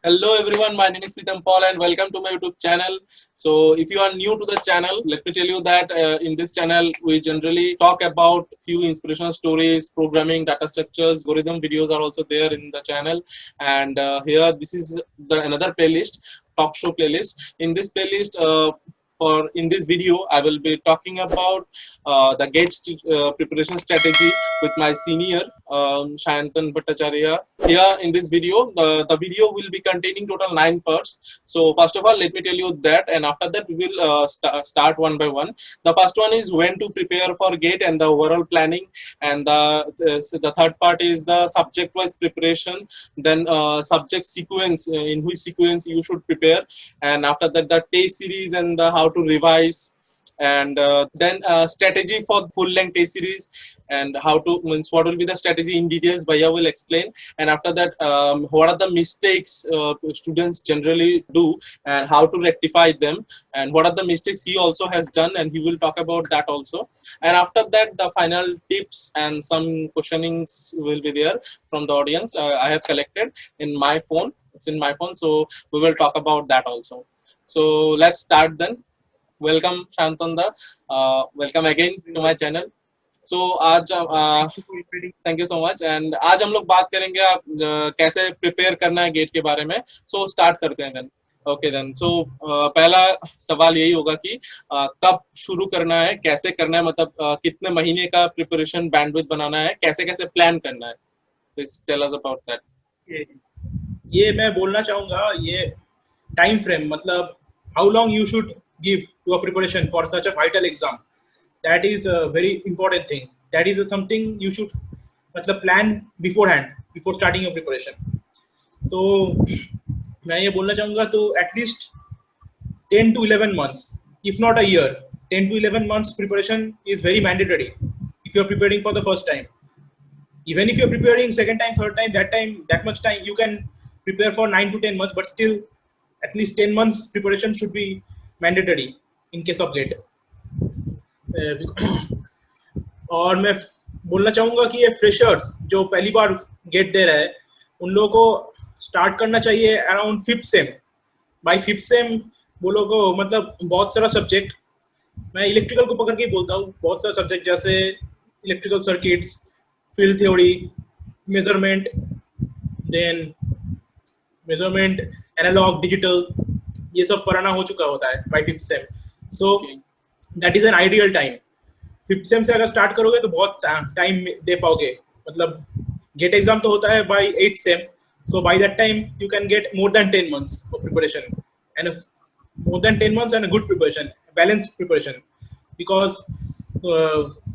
Hello everyone, my name is Pritam and welcome to my YouTube channel. So if you are new to the channel, let me tell you that in this channel we generally talk about few inspirational stories, programming, data structures, algorithm videos are also there in the channel. And here this is another playlist, talk show playlist. In this playlist, in this video, I will be talking about the Gate preparation strategy with my senior Sayantan Bhattacharya. Here in this video, the video will be containing total 9 parts. So first of all, let me tell you that, and after that we will start one by one. The first one is when to prepare for Gate and the overall planning, and the third part is the subject-wise preparation. Then subject sequence, in which sequence you should prepare, and after that the test series and how to revise, and then strategy for full length test series, and how to means what will be the strategy in details Bhaiya will explain. And after that, what are the mistakes students generally do and how to rectify them, and what are the mistakes he also has done, and he will talk about that also. And after that, the final tips and some questionings will be there from the audience. I have collected in my phone. It's in my phone, so we will talk about that also. So let's start then. Welcome Shantan da, welcome again to my channel. So आज thank you so much. And आज हम लोग बात करेंगे आप कैसे prepare करना है गेट के बारे में. सो स्टार्ट करते हैं देन. Okay then. सो पहला सवाल यही होगा कि कब शुरू करना है, कैसे करना है, मतलब कितने महीने का प्रिपरेशन बैंडविड्थ बनाना है, कैसे कैसे प्लान करना है. Please tell us about that. ये मैं बोलना चाहूंगा, ये टाइम फ्रेम, मतलब how long you should give to a preparation for such a vital exam. That is a very important thing. That is something you should मतलब plan beforehand before starting your preparation. तो मैं ये बोलना चाहूँगा, तो at least 10 to 11 months, if not a year, 10 to 11 months preparation is very mandatory if you are preparing for the first time. Even if you are preparing second time, third time, that much time, you can prepare for 9 to 10 months, but still at least 10 months preparation should be mandatory in case of GATE. और मैं बोलना चाहूँगा कि ये freshers जो पहली बार gate दे रहे हैं, उन लोगों को स्टार्ट करना चाहिए around 5th same. Bye 5th same वो लोगों को मतलब बहुत सारा सब्जेक्ट, मैं इलेक्ट्रिकल को पकड़ के बोलता हूँ, बहुत सारा सब्जेक्ट जैसे electrical circuits, field theory, measurement, then measurement, analog, digital, ये सब पढ़ना हो चुका होता है by 5th sem. So that is an ideal time. 5th sem से अगर स्टार्ट करोगे तो बहुत टाइम दे पाओगे. मतलब गेट एग्जाम तो होता है by 8th sem, so by that time you can get more than 10 months of preparation, and more than 10 months and a good preparation, balanced preparation, because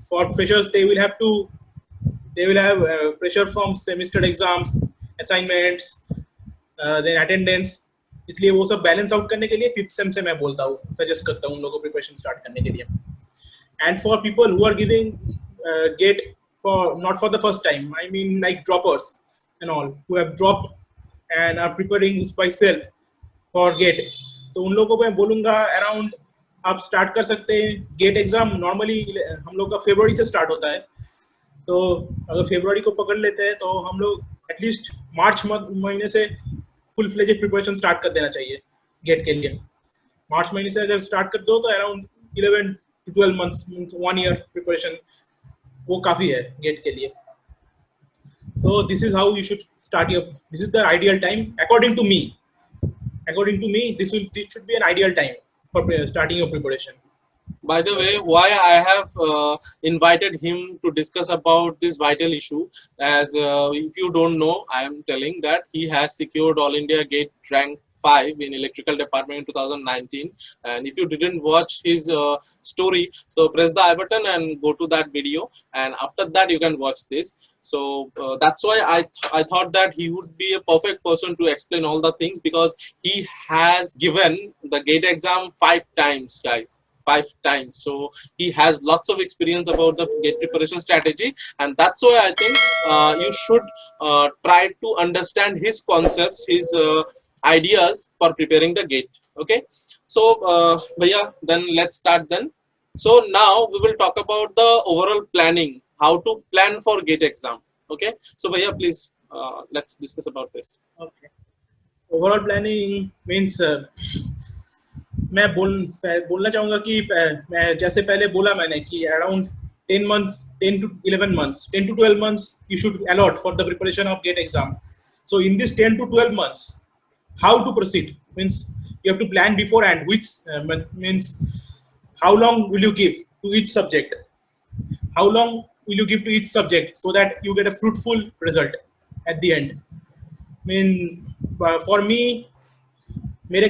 for freshers they will have pressure from semester exams, assignments, then attendance. इसलिए वो सब balance out करने के लिए 5th sem से मैं बोलता हूँ, सजेस्ट करता हूँ उन लोगों को प्रिपरेशन स्टार्ट करने के लिए. And for people who are giving GATE for not for the first time, I mean like droppers and all who have dropped and are preparing by self for GATE, तो उन लोगों को मैं बोलूँगा around आप स्टार्ट कर सकते हैं. गेट एग्जाम नॉर्मली हम लोग का फरवरी से स्टार्ट होता है, तो अगर फरवरी को पकड़ लेते हैं तो हम लोग एटलीस्ट मार्च महीने से फुल फ्लेजेड प्रिपरेशन स्टार्ट कर देना चाहिए गेट के लिए. मार्च महीने से अगर स्टार्ट कर दो तो around 11 to 12 months, 1 year preparation वो काफ़ी है गेट के लिए. So this is how you should start your, this is the ideal time according to me. This should be an ideal time for starting your preparation. By the way, why I have invited him to discuss about this vital issue, as if you don't know, I am telling that he has secured All India Gate rank 5 in electrical department in 2019. And if you didn't watch his story, so press the I button and go to that video, and after that you can watch this. So that's why I thought that he would be a perfect person to explain all the things, because he has given the Gate exam 5 times, guys. 5 times. So he has lots of experience about the gate preparation strategy, and that's why I think you should try to understand his concepts, his ideas for preparing the gate. Okay, so Bhaiya, then let's start then. So now we will talk about the overall planning, how to plan for gate exam. Okay, so Bhaiya, please let's discuss about this. Okay. Overall planning means बोलना चाहूंगा कि मैं जैसे पहले बोला मैंने कि around 10 months, 10 to 11 months, 10 to 12 months you should allot for the preparation of GATE exam. So in this 10 to 12 months, how to proceed means you have to plan beforehand which means how long will you give to each subject, how long will you give to each subject so that you get a fruitful result at the end. I mean, for me, मेरे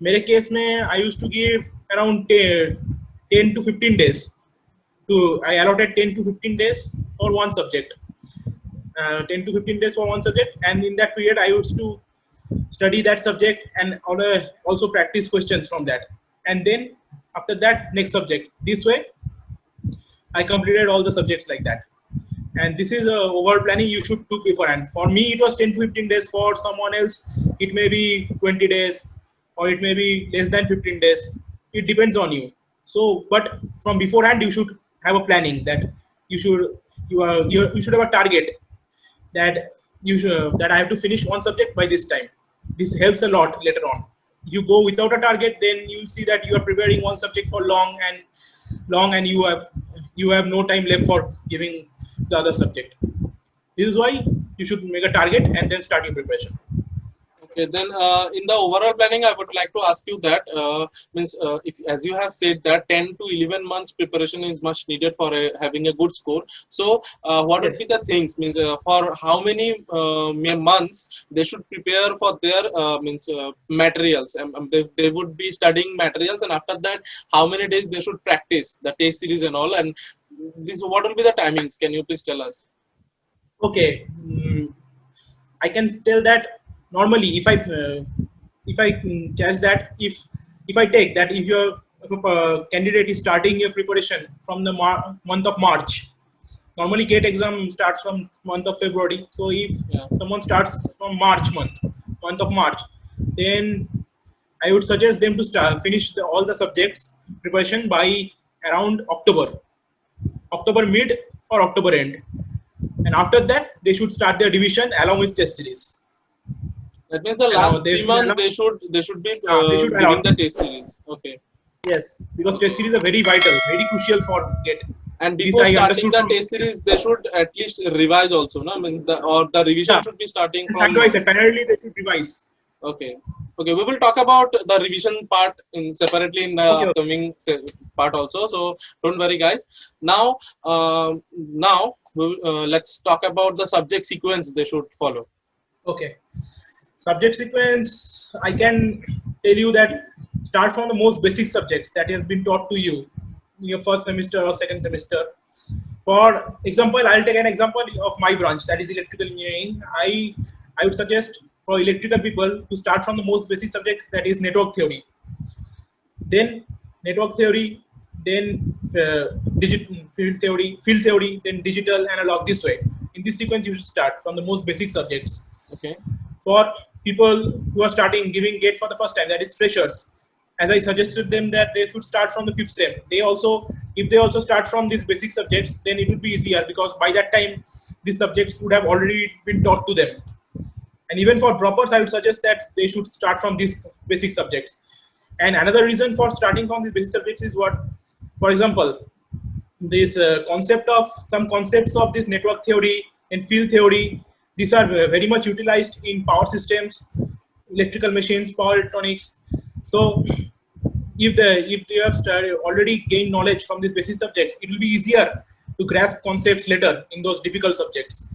मेरे case में I use to give around 10 to 15 days to I allotted 10 to 15 days for one subject, 10 to 15 days for one subject, and in that period I used to study that subject and also practice questions from that, and then after that next subject. This way I completed all the subjects like that. And this is a overall planning you should do beforehand. For me, it was 10 to 15 days. For someone else, it may be 20 days or it may be less than 15 days. It depends on you. So, but from beforehand, you should have a planning that you should have a target that that I have to finish one subject by this time. This helps a lot later on. If you go without a target, then you see that you are preparing one subject for long, and you have no time left for giving the other subject. This is why you should make a target and then start your preparation. Okay, then in the overall planning, I would like to ask you that means if, as you have said, that 10 to 11 months preparation is much needed for having a good score. So, what would Yes. be the things? Means for how many months they should prepare for their means materials? They would be studying materials, and after that, how many days they should practice the test series and all. And this, what will be the timings? Can you please tell us? Okay. I can tell that normally if I judge that if I take that if your candidate is starting your preparation from the month of March. Normally GATE exam starts from month of February. So if someone starts from month of March, then I would suggest them to finish all the subjects preparation by around October mid or October end. And after that, they should start their division along with test series. That means the And last they 3 months they should be giving the test series. Okay. Yes, because test series are very vital, very crucial for GATE. And This before I starting understood the from test series, they should at least revise also, no? I mean, the revision should be starting from. Parallelly they should revise. Okay, okay. We will talk about the revision part in separately in the upcoming part also. So don't worry, guys. Now, let's talk about the subject sequence they should follow. Okay. Subject sequence, I can tell you that start from the most basic subjects that has been taught to you in your first semester or second semester. For example, I'll take an example of my branch, that is electrical engineering. I would suggest for electrical people to start from the most basic subjects, that is network theory. Then network theory, then field theory, then digital analog, this way. In this sequence, you should start from the most basic subjects. Okay. For people who are starting giving GATE for the first time, that is freshers, as I suggested them that they should start from the 5th sem. If they also start from these basic subjects, then it would be easier because by that time, these subjects would have already been taught to them. And even for droppers, I would suggest that they should start from these basic subjects. And another reason for starting from these basic subjects is what, for example, this some concepts of this network theory and field theory, these are very much utilized in power systems, electrical machines, power electronics. So if they have already gained knowledge from these basic subjects, it will be easier to grasp concepts later in those difficult subjects.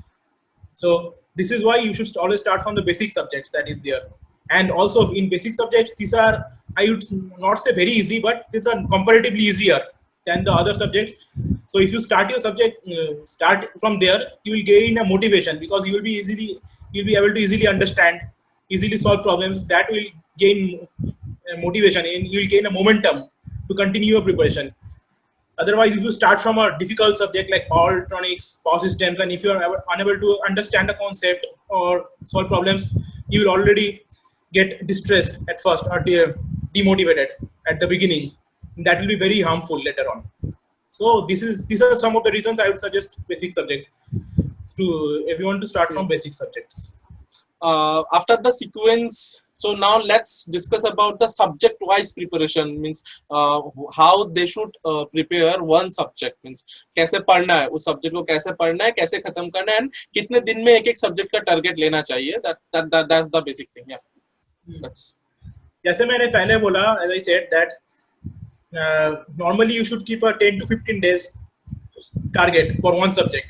So this is why you should always start from the basic subjects that is there. And also in basic subjects, these are, I would not say very easy, but these are comparatively easier than the other subjects. So if you start your subject, start from there, you will gain a motivation because you'll be able to easily understand, easily solve problems. That will gain motivation and you will gain a momentum to continue your preparation. Otherwise, if you start from a difficult subject like power electronics, power systems, and if you are unable to understand the concept or solve problems, you will already get distressed at first or demotivated at the beginning. That will be very harmful later on. So these are some of the reasons I would suggest basic subjects to everyone to start from basic subjects. after the sequence, so now let's discuss about the subject wise preparation, means how they should prepare one subject, means कैसे पढ़ना है उस subject को, कैसे पढ़ना है, कैसे खत्म करना है, and कितने दिन में एक एक सब्जेक्ट का टारगेट लेना चाहिए. That's the basic thing. Yeah, that's. जैसे मैंने पहले बोला, as I said that normally you should keep a 10 to 15 days target for one subject.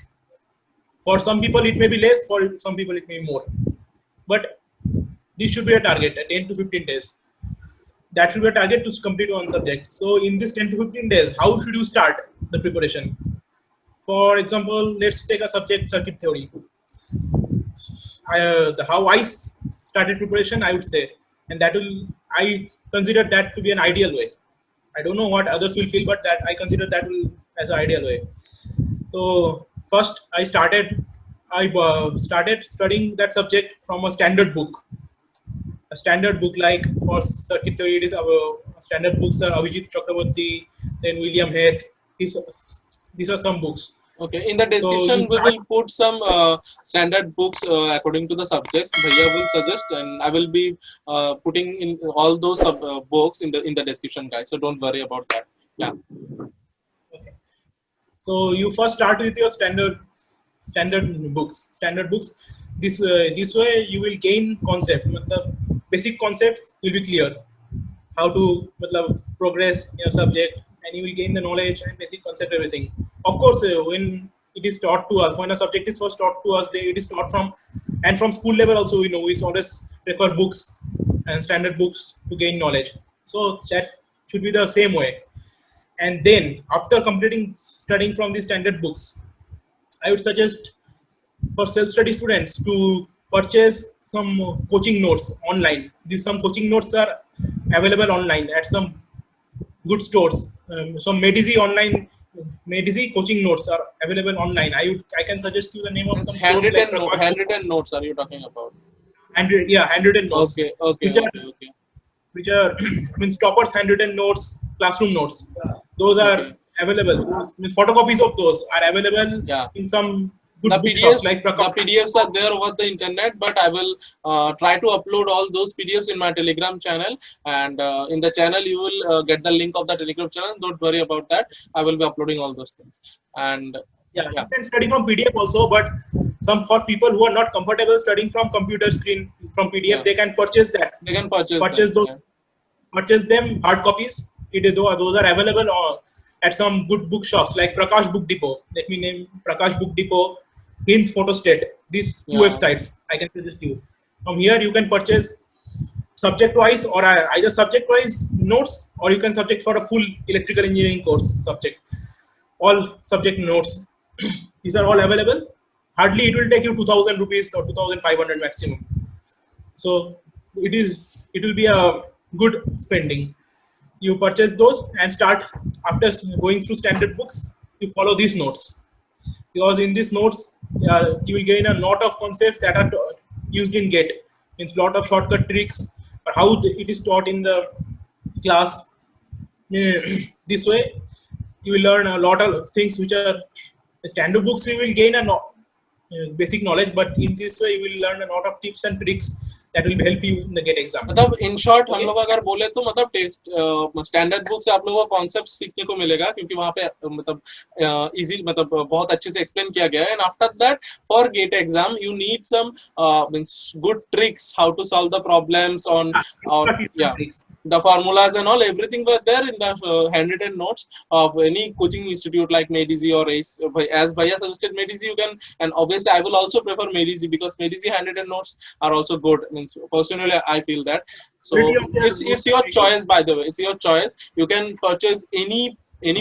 For some people it may be less, for some people it may be more, but this should be a target at 10 to 15 days. That should be a target to complete one subject. So in this 10 to 15 days, how should you start the preparation? For example, let's take a subject, circuit theory. How I started preparation, I would say, and I consider that to be an ideal way. I don't know what others will feel, but that I consider that as an ideal way. So first I started studying that subject from a standard book. A standard book, like for circuit theory, it is our standard books are Avijit Chakraborty, then William Heath. These are some books. Okay, in the description we will put some standard books according to the subjects Bhaiya will suggest, and I will be putting in all those books in the description, guys. So don't worry about that. Yeah. Okay. So you first start with your standard books. This way you will gain concept. Basic concepts will be clear. How to progress your subject, and you will gain the knowledge and basic concept, everything. Of course, when it is taught to us, when a subject is first taught to us, it is taught from school level also. We know we always prefer books and standard books to gain knowledge. So that should be the same way. And then after studying from the standard books, I would suggest for self-study students to purchase some coaching notes online. Some coaching notes are available online at some good stores. Some Medici coaching notes are available online. I can suggest you the name of some handwritten notes. Are you talking about? Handwritten notes. Okay. Which are means toppers handwritten notes, classroom notes. Those are available. Photocopies of those are available in some good bookshops like the PDFs are there over the internet, but I will try to upload all those PDFs in my Telegram channel, and in the channel you will get the link of the Telegram channel. Don't worry about that. I will be uploading all those things. And you can study from PDF also, but for people who are not comfortable studying from computer screen from PDF, they can purchase that. They can purchase those. Purchase them hard copies. Those are available at some good bookshops like Prakash Book Depot. Let me name Prakash Book Depot, Hind Photostat. These two websites I can suggest you. From here you can purchase subject-wise or either subject-wise notes, or you can subject for a full electrical engineering course subject. All subject notes. These are all available. Hardly it will take you 2,000 rupees or 2,500 maximum. So it will be a good spending. You purchase those and start. After going through standard books, you follow these notes, because in these notes you will gain a lot of concepts that are used in Gate. Means lot of shortcut tricks, or how it is taught in the class. This way you will learn a lot of things which are standard books. You will gain a basic knowledge, but in this way you will learn a lot of tips and tricks that will help you in the GATE exam. मतलब in short हम लोग अगर बोले तो मतलब test standard book से आप लोगों को कॉन्सेप्ट सीखने को मिलेगा, क्योंकि वहाँ पे मतलब इजी मतलब बहुत अच्छे से एक्सप्लेन किया गया है. And after that for GATE exam you need some means good tricks how to solve the problems on the formulas and all, everything were there in the handwritten notes of any coaching institute like Medici or ACE. As Bhaiya suggested Medici, you can, and obviously I will also prefer Medici because Medici handwritten notes are also good. Means personally I feel that. So it's your choice, by the way. It's your choice. You can purchase any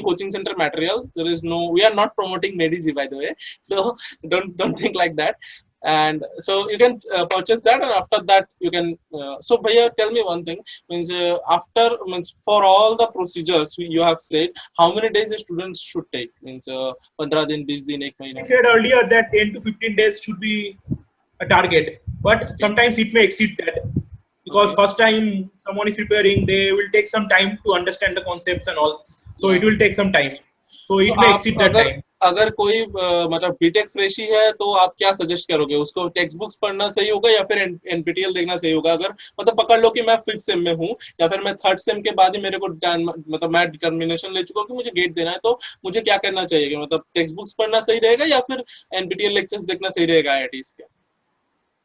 coaching center material. There is no, we are not promoting Medici, by the way. So don't think like that. And so you can purchase that, and after that you can so Bhaiya, tell me one thing, means after means for all the procedures you have said, how many days the students should take? Means 15 din 20 din 1 mahina. I said earlier that 10 to 15 days should be a target, but sometimes it may exceed that, because first time someone is preparing, they will take some time to understand the concepts and all, so it will take some time, so it may exceed that time. अगर कोई मतलब BTech freshie है तो आप क्या suggest करोगे उसको? Text books पढ़ना सही होगा या फिर एनपीटीएल देखना सही होगा? अगर मतलब पकड़ लो कि मैं फिफ्थ सेम में हूँ या फिर मैं थर्ड सेम के बाद ही मेरे को मतलब मैं डिटर्मिनेशन ले चुका हूँ कि मुझे गेट देना है, तो मुझे क्या करना चाहिए? कि मतलब टेक्स्ट बुक्स पढ़ना सही रहेगा या फिर एनपीटीएल लेक्चर्स देखना सही रहेगा आईआईटीज के?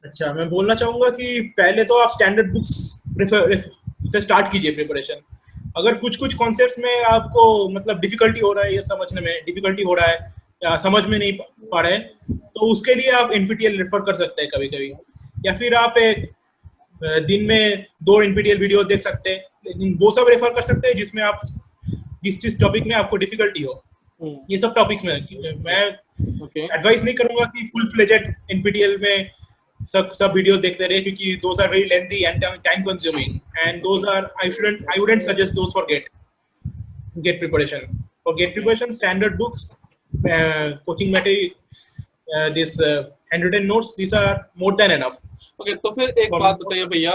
अच्छा, मैं बोलना चाहूंगा कि पहले तो आप स्टैंडर्ड बुक्स से स्टार्ट कीजिए प्रिपरेशन। अगर कुछ कुछ कॉन्सेप्ट्स में आपको मतलब डिफिकल्टी हो रहा है, ये समझने में डिफिकल्टी हो रहा है या समझ में नहीं पा रहे, तो उसके लिए आप एनपीटीएल रेफर कर सकते हैं कभी कभी, या फिर आप एक दिन में 2 एनपीटीएल वीडियो देख सकते हैं। लेकिन वो सब रेफर कर सकते हैं जिसमें आप जिस टॉपिक में आपको डिफिकल्टी हो। ये सब टॉपिक्स में मैं ओके एडवाइस नहीं करूंगा कि फुल फ्लेजेड एनपीटीएल में सब वीडियो देखते रहे, क्योंकि those are very lengthy and time consuming, and those are I wouldn't suggest those for GATE preparation. For gate preparation, standard books, coaching material, this handwritten notes, these are more than enough. Okay तो फिर एक बात बताइए भैया,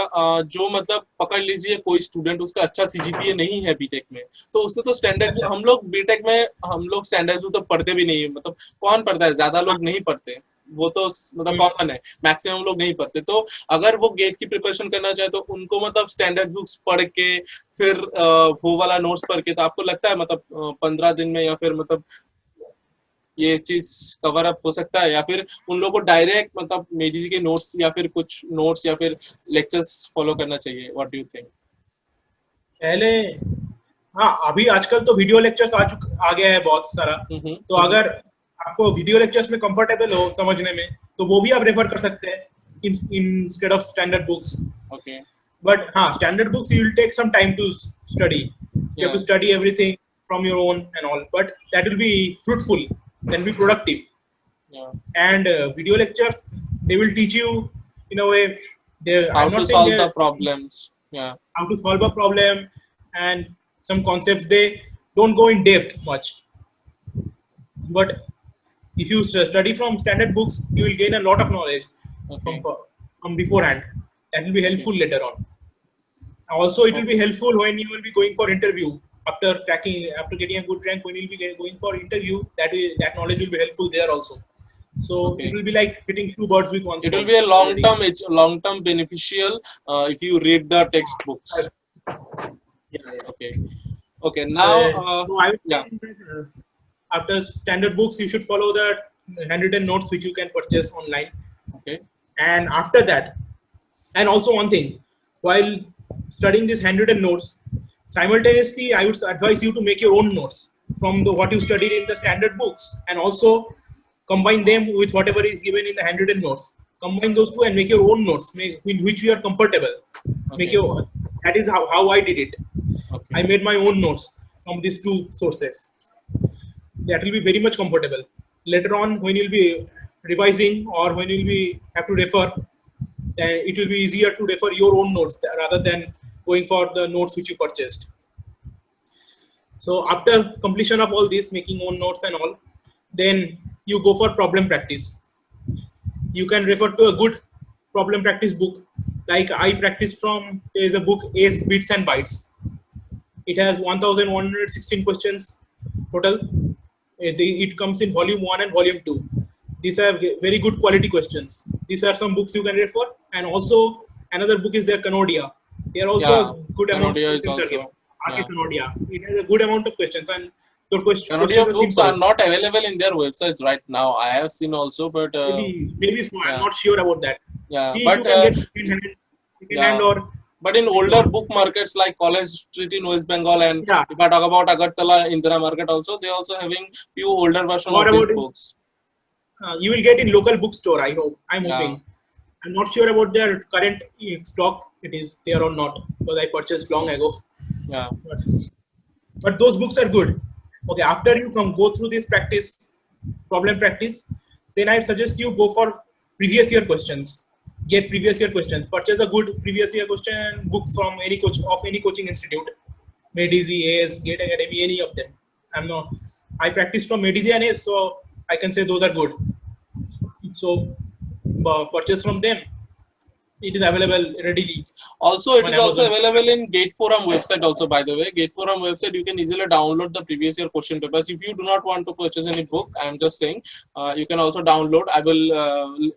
जो मतलब पकड़ लीजिए कोई स्टूडेंट उसका अच्छा सीजीपीए नहीं है बीटेक में, तो उससे तो स्टैंडर्ड अच्छा, हम लोग बीटेक में हम लोग स्टैंडर्ड तो पढ़ते भी नहीं है, मतलब कौन पढ़ता है? ज्यादा लोग नहीं पढ़ते, वो तो मतलब कॉमन है, मैक्सिमम लोग नहीं पढ़ते। तो अगर वो गेट की प्रिपरेशन करना चाहे तो उनको मतलब स्टैंडर्ड बुक्स पढ़ के फिर वो वाला नोट्स पढ़ के, तो आपको लगता है मतलब 15 दिन में या फिर मतलब ये चीज कवर अप हो सकता है? या फिर उन लोगों को डायरेक्ट मतलब मेडी जी के नोट्स या फिर कुछ नोट्स या फिर लेक्चर्स फॉलो करना चाहिए? What do you think? पहले, हाँ, अभी आजकल तो वीडियो लेक्चर्स आ गया है बहुत सारा। तो अगर आपको वीडियो लेक्चर्स में कंफर्टेबल हो समझने में, तो वो भी आप रेफर कर सकते हैं instead of standard books. Okay But standard books you will take some time to study. You have या to study everything from your own and all, but that will be fruitful, then be productive. या And video lectures, they will teach you in a way. How I'm to not saying solve the they problems? या how to solve a problem and some concepts. They don't go in depth much, but if you study from standard books, you will gain a lot of knowledge from okay from beforehand. That will be okay helpful later on. Also, it will be helpful when you will be going for interview after getting a good rank. When you will be going for interview, that knowledge will be helpful there also. So it okay will be like hitting 2 birds with one it will stone be a long already. term, it's long term beneficial if you read the textbooks. Yeah, yeah. Okay, okay, So, now so I would yeah, say that, after standard books, you should follow the handwritten notes which you can purchase online. okay, And after that, and also one thing, while studying these handwritten notes, simultaneously, I would advise you to make your own notes from what you studied in the standard books, and also combine them with whatever is given in the handwritten notes. Combine those two and make your own notes, with which you are comfortable. Make okay, your That is how I did it. okay, I made my own notes from these two sources. That will be very much comfortable. Later on, when you'll be revising or when you'll be have to refer, then it will be easier to refer your own notes rather than going for the notes which you purchased. So after completion of all this, making own notes and all, then you go for problem practice. You can refer to a good problem practice book. Like I practiced from, there is a book, Ace Bits and Bytes. It has 1116 questions total. It comes in volume 1 and volume 2. These are very good quality questions. These are some books you can refer. And also another book is the Canodia. There are also yeah, a good amount of Canodia is questions are given. also, yeah, Canodia. It has a good amount of questions, and the Canodia questions are books simple. are not available in their websites right now. I have seen also, but Maybe so. I'm yeah, not sure about that. yeah, See if but you can get second hand yeah, or but in like older book markets like College Street in West Bengal, and yeah. if I talk about Agartala Indira Market also, they also having few older version What of these about books. you will get in local bookstore? I hope. I'm Yeah, hoping. I'm not sure about their current stock. It is there or not, because I purchased long ago. yeah, But, but those books are good. Okay, after you go through this problem practice, then I suggest you go for previous year questions. Get previous year questions. Purchase a good previous year question book from any coaching institute. Medici, AS, Gate Academy, any of them. I practiced from Medici and AS, so I can say those are good. So purchase from them. it is available readily Also, it on is also Amazon. available in Gate Forum website also, by the way. Gate Forum website, you can easily download the previous year question papers. If you do not want to purchase any book, I am just saying, you can also download. I will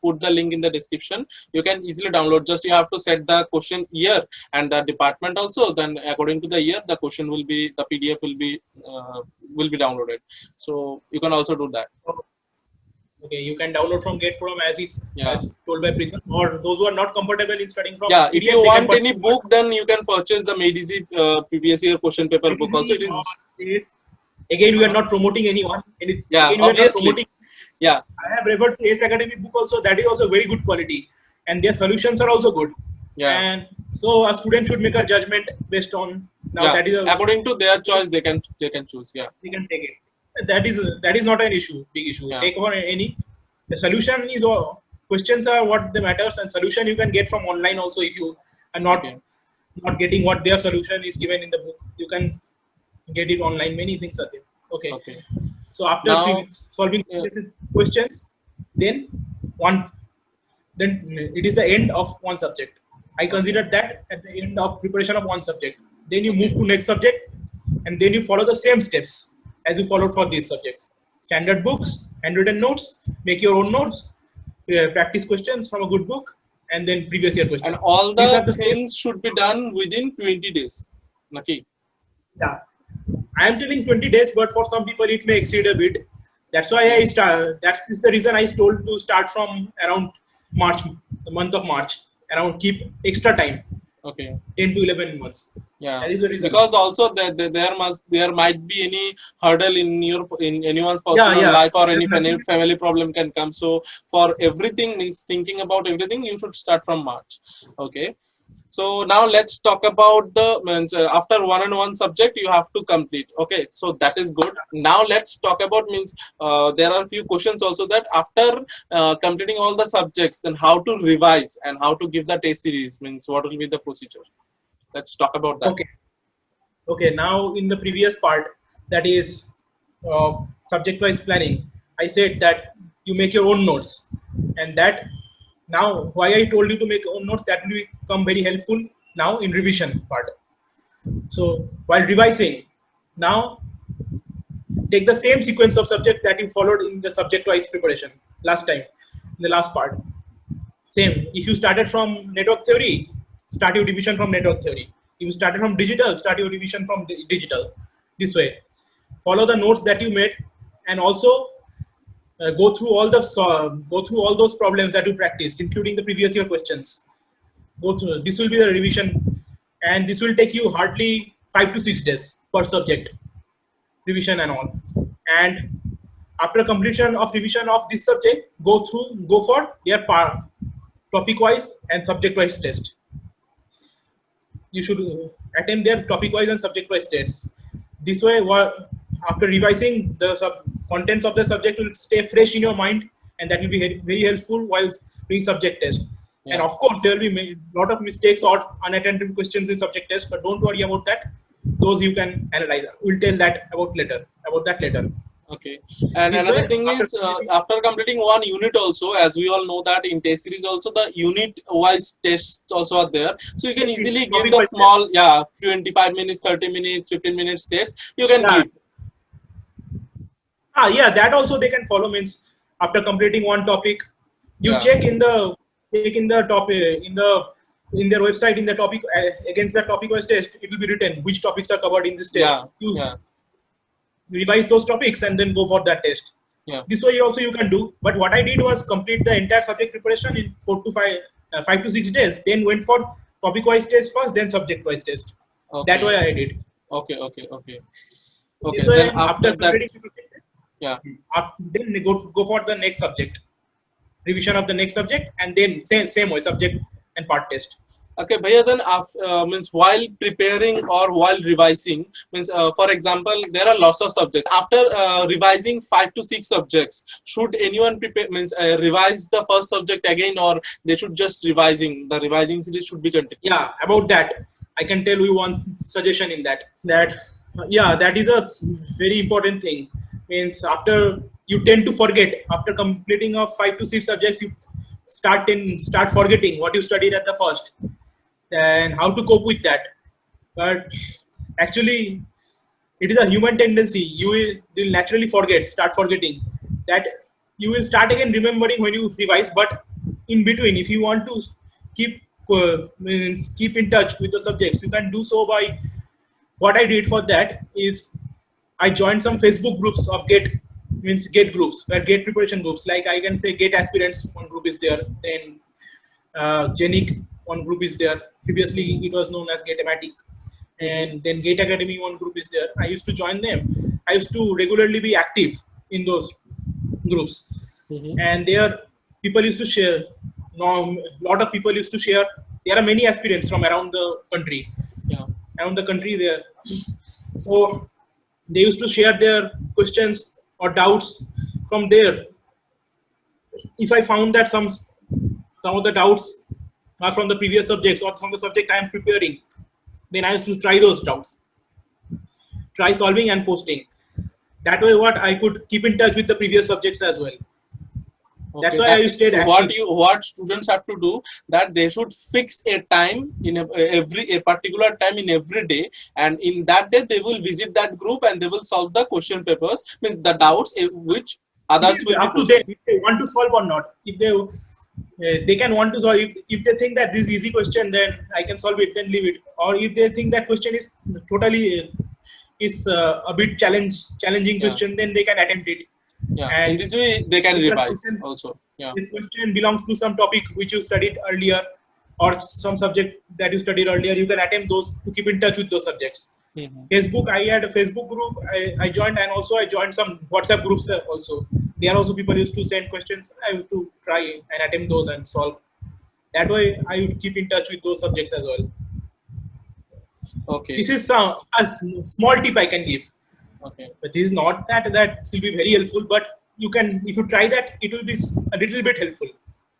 put the link in the description. You can easily download. Just you have to set the question year and the department also. Then according to the year, the question will be, the PDF will be downloaded. So you can also do that. Okay, you can download from Gate Forum Yeah. as told by Pritam, or those who are not comfortable in studying from Yeah, if PDF, you they can want any book, then you can purchase the Made Easy previous year question paper book also. It is Again, we are not promoting anyone. yeah, Again, we are not obviously. promoting. Yeah, I have referred to Ace Academy book also. That is also very good quality, and their solutions are also good. yeah, And so a student should make a judgment based on now. yeah. That is a According to their choice, they can choose. Yeah, they can take it. That is not an issue, big issue. yeah. Take for any. The solution is all. Questions are what the matters, and solution you can get from online also if you are Okay, not getting what their solution is given in the book. You can get it online. Many things are there. Okay. okay. So after Now, solving yeah, questions, then one then it is the end of one subject. I okay, consider that at the end of preparation of one subject. Then you move okay, to next subject, and then you follow the same steps as you followed for these subjects. Standard books, handwritten notes, make your own notes, practice questions from a good book, and then previous year and question. all These are the the steps. things should be done within 20 days. Okay, Yeah, I am telling 20 days, but for some people it may exceed a bit. That's why okay, I start. That is the reason I told to start from around March, the month of March. Around keep extra time, okay. 10 to 11 months. Yeah, That is the reason. because also there might be any hurdle in anyone's Yeah, personal yeah. life, or There's any nothing. family problem can come. So for everything, means thinking about everything, you should start from March. Okay. So now let's talk about the means, after one and one subject you have to complete. Okay, so that is good. Now let's talk about means, there are a few questions also that after completing all the subjects, then how to revise and how to give the test series, means what will be the procedure. Let's talk about that. Okay. Okay. Now in the previous part, that is subject-wise planning, I said that you make your own notes, and that now why I told you to make your own notes, that will become very helpful now in revision part. So while revising, now take the same sequence of subject that you followed in the subject-wise preparation last time, in the last part. Same. If you started from network theory, start your revision from network theory. If you started from digital, start your revision from digital. This way, follow the notes that you made, and also go through all those problems that you practiced, including the previous year questions. Go through. This will be the revision, and this will take you hardly 5 to 6 days per subject, revision and all. And after completion of revision of this subject, go for their topic wise and subject wise test. You should attempt their topic wise and subject wise tests. This way, after revising, the contents of the subject will stay fresh in your mind, and that will be very helpful while doing subject test. And Yeah. of course, there will be a lot of mistakes or unattended questions in subject test, but don't worry about that. Those you can analyze. We'll tell that about that later. Okay. And This another way, thing after is, after completing one unit also, as we all know that in test series also the unit wise tests also are there. So you can easily give topic the wise test. small, yeah, 25 minutes, 30 minutes, 15 minutes test. You can Yeah. give. Yeah, that also they can follow. Means after completing one topic, you Yeah. check in the topic in their website, in the topic against the topic wise test, it will be written which topics are covered in this Yeah. test. You Yeah. revise those topics and then go for that test. Yeah. This way also you can do. But what I did was complete the entire subject preparation in 5 to 6 days. Then went for topic wise test first, then subject wise test. That Okay. way I did. Okay. Okay. Okay. This Okay. Then way, after after that, completing the subject, yeah. then go for the next subject, revision of the next subject, and then same way subject and part test. Okay, Bhaiya, then means while preparing or while revising, means for example, there are lots of subjects. After revising 5 to 6 subjects, should anyone prepare means revise the first subject again, or they should just revising? The revising series should be continued. Yeah, about that, I can tell you one suggestion in that. Yeah, that is a very important thing. Means after you tend to forget after completing of 5 to 6 subjects, you start forgetting what you studied at the first, and how to cope with that. But actually, it is a human tendency. You'll naturally start forgetting. That you will start again remembering when you revise. But in between, if you want to keep keep in touch with the subjects, you can do so by, what I did for that is I joined some Facebook groups of Gate groups, where Gate preparation groups, like I can say Gate aspirants, one group is there, then Genic, one group is there. Previously it was known as Gatematic, and then Gate Academy, one group is there. I used to join them. I used to regularly be active in those groups, and there people used to share. Now, a lot of people used to share. There are many aspirants from around the country. Yeah. Around the country there. So they used to share their questions or doubts from there. If I found that some of the doubts are from the previous subjects or from the subject I am preparing, then I used to try those doubts, try solving and posting. That way, what I could keep in touch with the previous subjects as well. Okay, that's why I stayed active. What students have to do, that they should fix a time in a particular time in every day, and in that day they will visit that group and they will solve the question papers, means the doubts which others will up be to them if they want to solve or not. If they can want to solve, if they think that this is easy question, then I can solve it, then leave it. Or if they think that question is totally a bit challenging question, then they can attempt it. Yeah, and in this way they can revise also. Yeah, this question belongs to some topic which you studied earlier, or some subject that you studied earlier. You can attempt those to keep in touch with those subjects. Facebook, I had a Facebook group I joined, and also I joined some WhatsApp groups also. There also people used to send questions. I used to try and attempt those and solve. That way I would keep in touch with those subjects as well. Okay. This is a small tip I can give. Okay. But this is not that will be very helpful, but you can, if you try that, it will be a little bit helpful.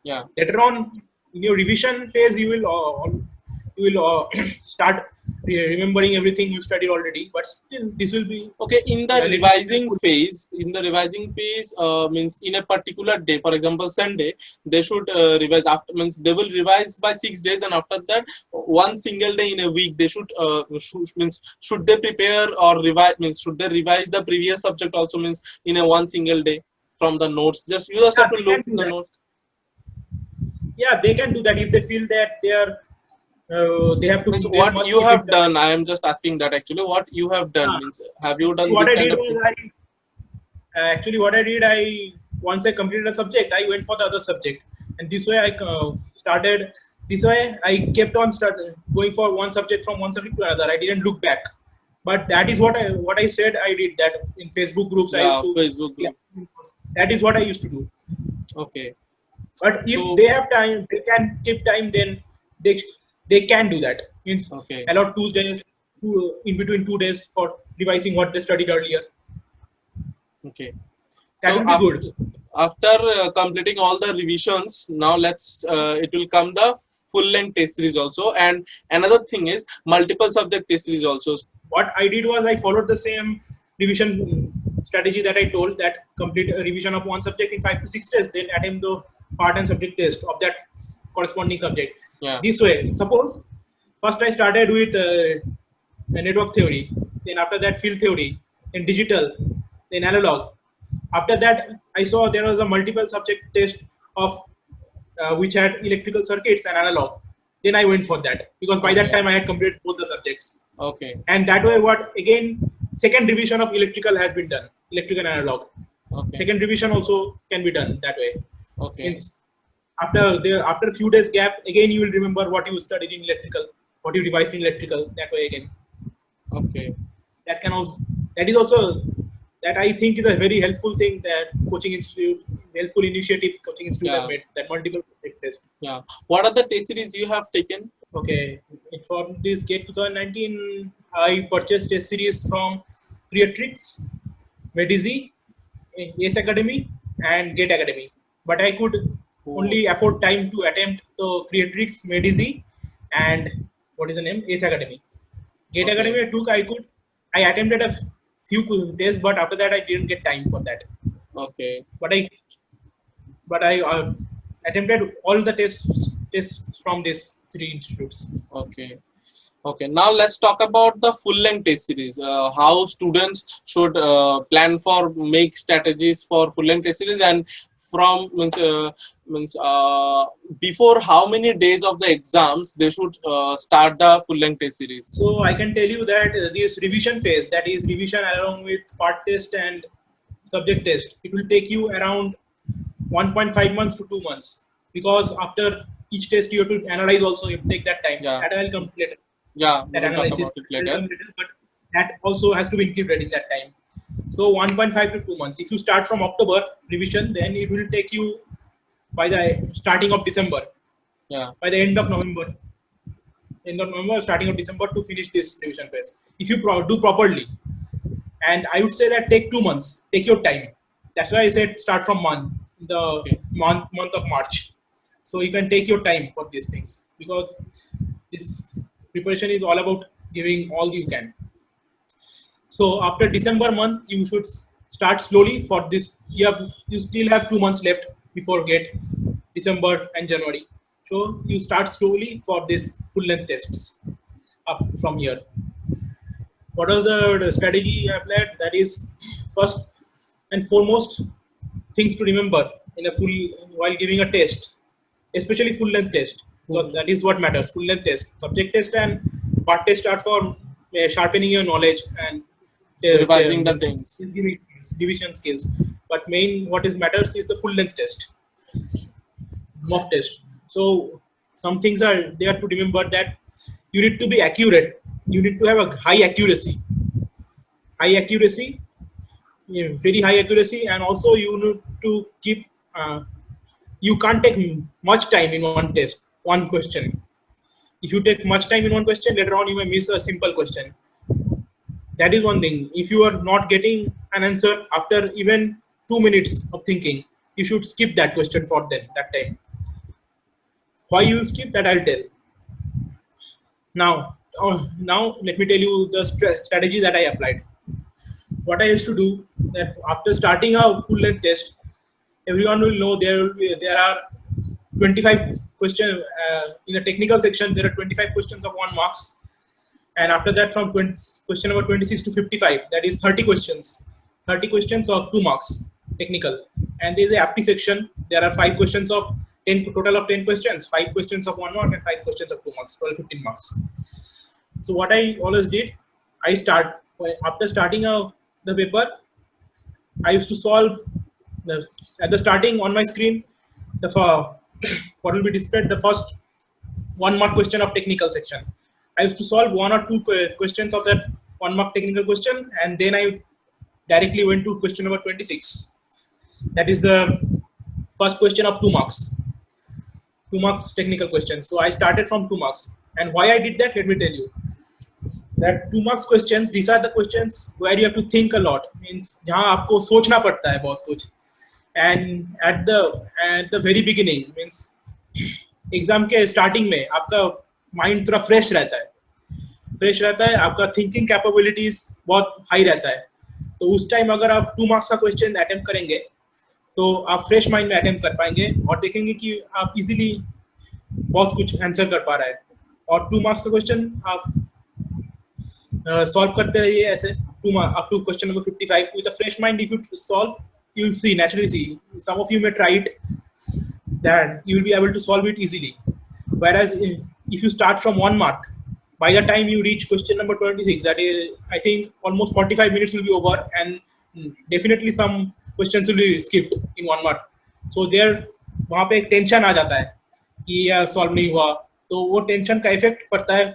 Yeah. Later on in your revision phase, you will start remembering everything you studied already. But still, this will be okay. In the revising phase, means in a particular day, for example Sunday, they should revise. After, means they will revise by 6 days, and after that, one single day in a week they should should they prepare or revise? Means should they revise the previous subject also? Means in a one single day from the notes. You just have to look the notes. Yeah, they can do that if they feel that they have to. What you have done, I am just asking that actually. What you have done means, have you done? What I did was actually what I did. Once I completed a subject, I went for the other subject, and this way I started. This way I kept on going for one subject from one subject to another. I didn't look back. But that is what I said I did that in Facebook groups. Yeah, I used to, Facebook group. Yeah, that is what I used to do. Okay. But if they have time, they can keep time, then they can do that. Means allot 2 days in between 2 days for revising what they studied earlier. Okay. That will be good. After completing all the revisions, now it will come the full-length test series also. And another thing is multiple subject test series also. What I did was I followed the same revision strategy that I told, that complete a revision of one subject in 5 to 6 days, then attempt the part and subject test of that corresponding subject. Yeah. This way, suppose first I started with network theory, then after that field theory, then digital, then analog. After that, I saw there was a multiple subject test of which had electrical circuits and analog. Then I went for that, because by that time I had completed both the subjects. Okay. And that way, second revision of electrical has been done, electrical and analog. Okay. Second revision also can be done that way. Okay. Means after a few days gap, again you will remember what you studied in electrical, what you revised in electrical. That way again. Okay. That is also that I think is a very helpful thing that helpful initiative coaching institute have made, that multiple test. Yeah. What are the test series you have taken? Okay. For this Gate 2019, I purchased test series from Creatrix, Medici, ESE Academy, and Gate Academy. But I could only afford time to attempt the Creatrix, Medici, and what is the name? ESE Academy. Gate Academy I attempted a few days, but after that I didn't get time for that. Okay. But I attempted all the tests from these three institutes. Okay. Okay, now let's talk about the full length test series. How students should plan for make strategies for full length test series, and from before how many days of the exams they should start the full length test series. So I can tell you that this revision phase, that is revision along with part test and subject test, it will take you around 1.5 months to 2 months, because after each test you have to analyze also. You take that time. Yeah. That I'll come later. Yeah, we That will talk analysis about it will later. come later, but that also has to be included in that time. So 1.5 to 2 months. If you start from October revision, then it will take you by the starting of December. Yeah. By the end of November, starting of December, to finish this revision phase. If you do properly, and I would say that take 2 months. Take your time. That's why I said start from Okay. month of March. So you can take your time for these things, because this preparation is all about giving all you can. So after December month, you should start slowly for this. You still have 2 months left before Gate, December and January. So you start slowly for this full length tests up from here. What are the strategy I applied? That is, first and foremost things to remember in a full while giving a test, especially full length test, because that is what matters. Full length test, subject test and part test are for sharpening your knowledge and Revising the things. division skills. But main what is matters is the full length test, mock test. So some things are there to remember, that you need to be accurate. You need to have a high accuracy, yeah, very high accuracy, and also you need to keep. You can't take much time in one test, one question. If you take much time in one question, later on you may miss a simple question. That is one thing. If you are not getting an answer after even 2 minutes of thinking, you should skip that question for that time. Why you will skip that, I'll tell. Now let me tell you the strategy that I applied. What I used to do, that after starting a full length test, everyone will know there are 25 questions in a technical section. There are 25 questions of 1 marks, and after that from question number 26 to 55, that is 30 questions. 30 questions of 2 marks technical, and there is a aptitude section. There are 5 questions of 10, total of 10 questions, 5 questions of 1 mark and 5 questions of 2 marks, total 15 marks. So what I always did, after starting the paper, I used to solve at the starting on my screen what will be displayed, the first 1 mark question of technical section. I used to solve 1 or 2 questions of that 1 mark technical question, and then I directly went to question number 26. That is the first question of 2 marks. 2 marks technical question. So I started from 2 marks. And why I did that, let me tell you. That 2 marks questions, these are the questions where you have to think a lot. Means जहाँ आपको सोचना पड़ता है बहुत कुछ. And at the very beginning, means exam के starting में आपका माइंड थोड़ा फ्रेश रहता है, आपका थिंकिंग कैपेबिलिटीज बहुत हाई रहता है. तो उस टाइम अगर आप 2 मार्क्स का क्वेश्चन अटेम्प्ट करेंगे, तो आप फ्रेश माइंड में अटेम्प्ट कर पाएंगे और देखेंगे कि आप इजीली बहुत कुछ आंसर कर पा रहा है. और 2 मार्क्स का क्वेश्चन आप सॉल्व करते रहिए ऐसे up to question number 55 with a fresh mind. If you solve, you will see, naturally see, some of you may try it, that you will be able to solve it easily. Whereas if you start from 1 mark, by the time you reach question number 26, that is, I think almost 45 minutes will be over, and definitely some questions will be skipped in 1 mark. So there वहाँ पे एक tension आ जाता है कि यह solve नहीं हुआ, तो वो टेंशन का इफेक्ट पड़ता है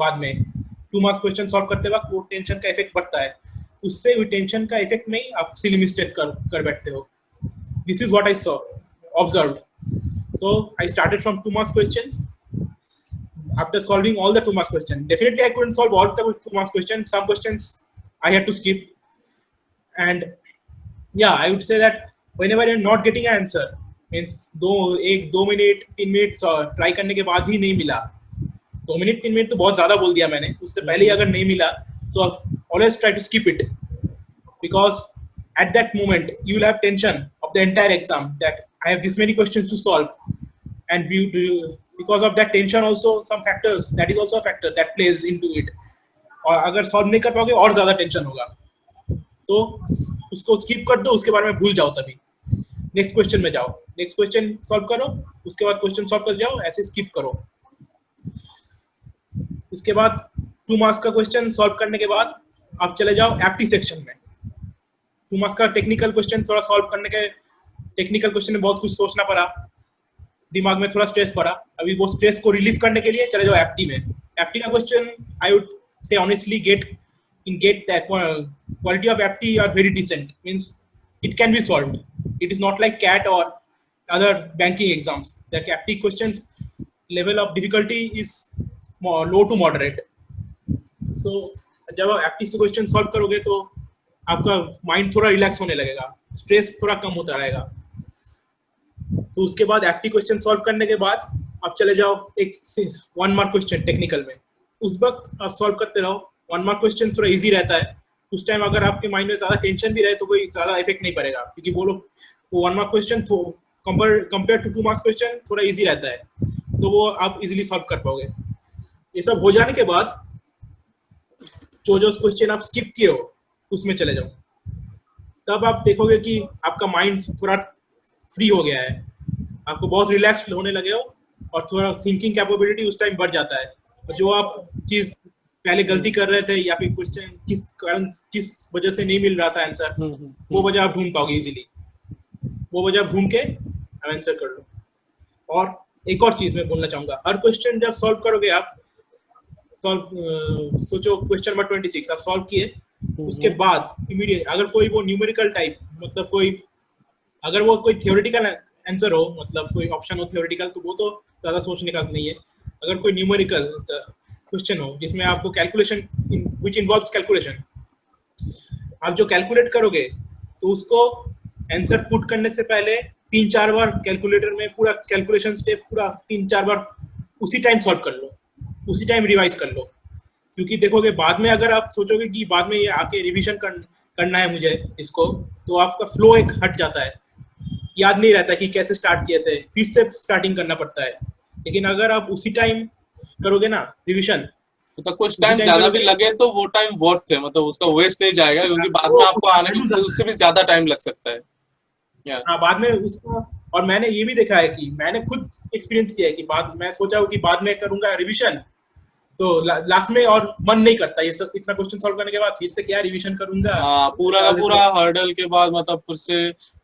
बाद में. 2 मार्क्स क्वेश्चन सॉल्व करते वक्त वो टेंशन का इफेक्ट पड़ता है. उससे वो टेंशन का इफेक्ट में आप सिली मिस्टेक कर बैठते हो. This is what I saw observed. So I started from 2 marks questions. After solving all the 2 marks questions, definitely I couldn't solve all the 2 marks questions. Some questions I had to skip. And yeah, I would say that whenever you're not getting an answer, means 2 minute 3 minute try करने के बाद ही नहीं मिला, 2 minute 3 minute तो बहुत ज्यादा बोल दिया मैंने, उससे पहले ही अगर नहीं मिला तो always try to skip it, because at that moment you will have tension of the entire exam, that I have this many questions to solve, and because of that tension also some factors, that is also a factor that plays into it. और अगर solve नहीं कर पाओगे और ज्यादा tension होगा, तो उसको स्किप कर दो, उसके बारे में भूल जाओ, तभी नेक्स्ट क्वेश्चन में जाओ, नेक्स्ट क्वेश्चन सॉल्व करो, उसके बाद क्वेश्चन सॉल्व कर जाओ, ऐसे स्किप करो। इसके बाद 2 मार्क्स का क्वेश्चन सॉल्व करने के बाद आप चले जाओ एप्टी सेक्शन में। 2 मार्क्स का टेक्निकल क्वेश्चन थोड़ा सॉल्व करने के, टेक्निकल क्वेश्चन में बहुत कुछ सोचना पड़ा, दिमाग में थोड़ा स्ट्रेस पड़ा, अभी वो स्ट्रेस को रिलीव करने के लिए चले जाओ एप्टी में। एप्टी का question I would say honestly get the quality of apti are very decent, means it can be solved. It is not like CAT or other banking exams. The APT questions level of difficulty is low to moderate. So जब आप APT से question solve करोगे तो आपका mind थोड़ा relax होने लगेगा, stress थोड़ा कम होता रहेगा। तो उसके बाद APT क्वेश्चन सॉल्व करने के बाद आप चले जाओ एक 1 मार्क क्वेश्चन टेक्निकल में, उस वक्त आप सॉल्व करते रहो। 1 मार्क क्वेश्चन थोड़ा इजी रहता है, उस टाइम अगर आपके माइंड में ज्यादा टेंशन भी रहे तो कोई ज्यादा इफेक्ट नहीं पड़ेगा, क्योंकि वो लोग वो 1 mark question compare to 2 marks question थोड़ा इजी रहता है, तो वो आप इजीली सॉल्व कर पाओगे। ये सब हो जाने के बाद जो क्वेश्चन आप स्किप किए हो उसमें चले जाओ, तब आप देखोगे कि आपका माइंड थोड़ा फ्री हो गया है, आपको बहुत रिलैक्स होने लगे हो, और थोड़ा थिंकिंग कैपेबिलिटी उस टाइम बढ़ जाता है। जो आप चीज पहले गलती कर रहे थे या फिर क्वेश्चन किस कारण किस वजह से नहीं मिल रहा था आंसर, वो वजह आप ढूंढ पाओगे इजीली, वो वजह आप ढूंढ के आंसर कर लो। और एक और चीज मैं बोलना चाहूंगा, हर क्वेश्चन जब सॉल्व करोगे आप सोचो क्वेश्चन नंबर 26 आप सॉल्व किए, उसके बाद इमीडिएट अगर कोई वो न्यूमेरिकल टाइप, मतलब कोई अगर वो कोई थियोरेटिकल आंसर हो, मतलब कोई ऑप्शन हो थियोरेटिकल, तो वो तो ज्यादा सोचने का नहीं है। अगर कोई न्यूमेरिकल क्वेश्चन हो जिसमें आपको कैलकुलेशन व्हिच इन्वॉल्व्स कैलकुलेशन, आप जो कैलकुलेट करोगे तो उसको आंसर पुट करने से पहले 3-4 बार कैलकुलेटर में पूरा कैलकुलेशन स्टेप पूरा 3-4 बार उसी टाइम सॉल्व कर लो, उसी टाइम रिवाइज कर लो। क्योंकि देखोगे बाद में अगर आप सोचोगे कि बाद में ये आके रिवीजन करना है मुझे इसको, तो आपका फ्लो एक हट जाता है, याद नहीं रहता कि कैसे स्टार्ट किए थे, फिर से स्टार्टिंग करना पड़ता है। लेकिन अगर आप उसी टाइम करोगे ना रिवीजन, तो कुछ टाइम ज्यादा भी लगे तो वो टाइम वर्थ है, मतलब उसका वेस्ट नहीं जाएगा, क्योंकि बाद में आपको आने में उससे भी ज्यादा टाइम लग सकता है। हाँ, बाद में उसका, और मैंने ये भी देखा है कि मैंने खुद एक्सपीरियंस किया है कि बाद मैं सोचा हूँ कि बाद में करूंगा रिवीजन, तो लास्ट में और मन नहीं करता ये सब, इतना क्वेश्चन सॉल्व करने के बाद फिर से क्या रिवीजन करूंगा। पूरा का पूरा हर्डल के बाद मतलब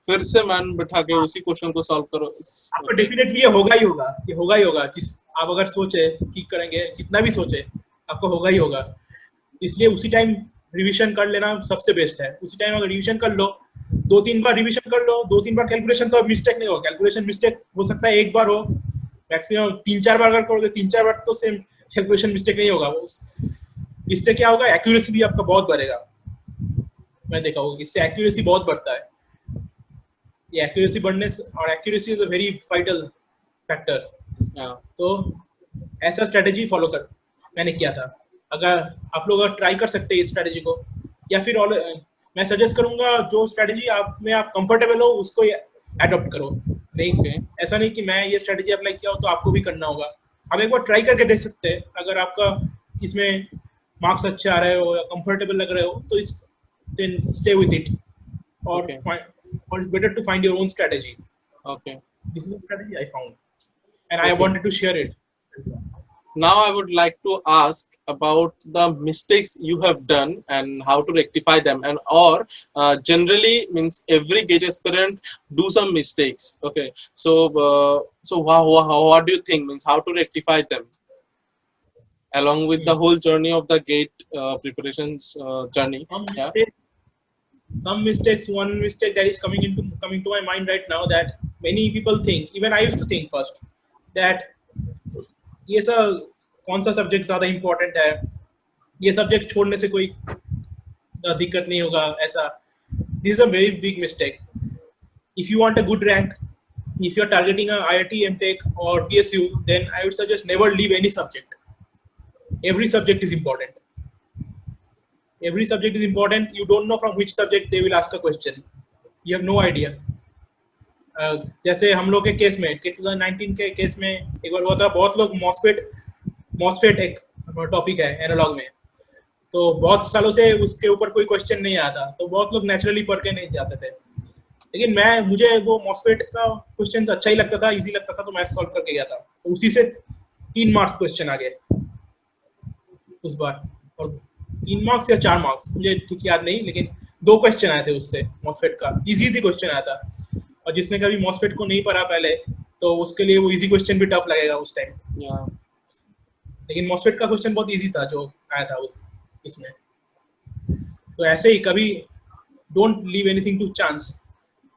फिर से मन बैठा के उसी क्वेश्चन को सॉल्व करो। आपको डेफिनेटली ये होगा ही होगा, ये होगा ही होगा। जिस आप अगर सोचे कि करेंगे, जितना भी सोचे आपको होगा ही होगा। इसलिए उसी टाइम रिवीजन कर लेना सबसे बेस्ट है। उसी टाइम अगर रिवीजन कर लो, 2-3 बार रिवीजन कर लो, 2-3 बार कैलकुलेशन, तो मिस्टेक नहीं होगा। कैलकुलेशन मिस्टेक हो सकता है 1 बार हो, मैक्सिमम 3-4 बार अगर करोगे, 3-4 बार तो सेम कैलकुलेशन मिस्टेक नहीं होगा। इससे क्या होगा, एक्यूरेसी भी आपका बहुत बढ़ेगा। मैं देखा होगा इससे एक्यूरेसी बहुत बढ़ता है। ये एक्यूरेसी बढ़ने से, और accuracy is a very vital factor. तो ऐसा स्ट्रेटेजी फॉलो कर मैंने किया था। अगर आप लोग ट्राई कर सकते हैं इस स्ट्रेटेजी को, या फिर मैं सजेस्ट करूंगा जो स्ट्रेटेजी आप में आप कंफर्टेबल हो उसको एडॉप्ट करो। नहीं ऐसा नहीं कि मैं ये स्ट्रेटेजी अप्लाई किया हो तो आपको भी करना होगा। आप एक बार ट्राई करके देख सकते हैं, अगर आपका इसमें मार्क्स अच्छे आ रहे हो या कंफर्टेबल लग रहे हो तो then stay with it, or it's better to find your own strategy. This is the strategy I found, and I wanted to share it. Now I would like to ask about the mistakes you have done and how to rectify them, and or generally means every GATE aspirant do some mistakes. So what do you think means how to rectify them along with the whole journey of the GATE preparations journey? Some mistakes. One mistake that is coming to my mind right now, that many people think, even I used to think first, that ये सब कौन सा subject ज्यादा important है, ये subject छोड़ने से कोई दिक्कत नहीं होगा, ऐसा। This is a very big mistake. If you want a good rank, if you're targeting a IIT, MTech or PSU, then I would suggest never leave any subject. Every subject is important. Every subject is important. You don't know from which subject they will ask a question. You have no idea. जैसे हम लोग के case में 2019 के case में एक बार हुआ था, बहुत लोग मॉसफेट एक टॉपिक है एनालॉग में, तो बहुत सालों से उसके ऊपर कोई क्वेश्चन नहीं आया था, तो बहुत लोग नेचुरली पढ़ के नहीं जाते थे। लेकिन मुझे वो मॉसफेट का क्वेश्चन अच्छा ही लगता था, इजी लगता था, तो मैं सॉल्व करके गया था, तो उसी से 3 मार्क्स क्वेश्चन आ गए उस बार, और 3 मार्क्स या 4 मार्क्स मुझे ठीक याद नहीं, लेकिन 2 क्वेश्चन आए थे उससे मॉसफेट का, इजी क्वेश्चन आया था। और जिसने कभी मॉसफेट को नहीं पढ़ा पहले, तो उसके लिए वो इजी क्वेश्चन भी टफ लगेगा उस टाइम। लेकिन मॉसफेट का क्वेश्चन बहुत इजी था जो आया था उसमें। तो ऐसे ही कभी don't leave anything to chance,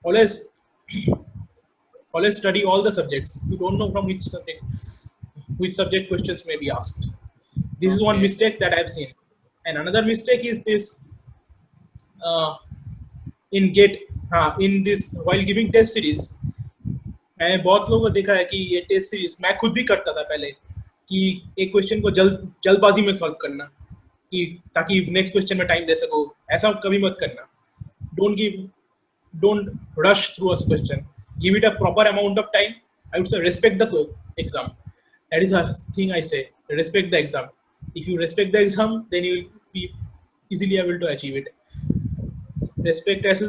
always study all the subjects. You don't know from which subject questions may be asked. This is one mistake that I've seen. And another mistake is this, in this while giving test series, मैंने बहुत लोगों को देखा है कि ये test series मैं खुद भी करता था पहले, कि एक क्वेश्चन को जल्दबाजी में सॉल्व करना, कि ताकि नेक्स्ट क्वेश्चन में टाइम दे सको। ऐसा कभी मत करना। don't rush through a question. Give it a proper amount of time. I would say respect the exam. That is a thing I say. Respect the exam. If you respect the exam, then you will be easily able to achieve it. Respect as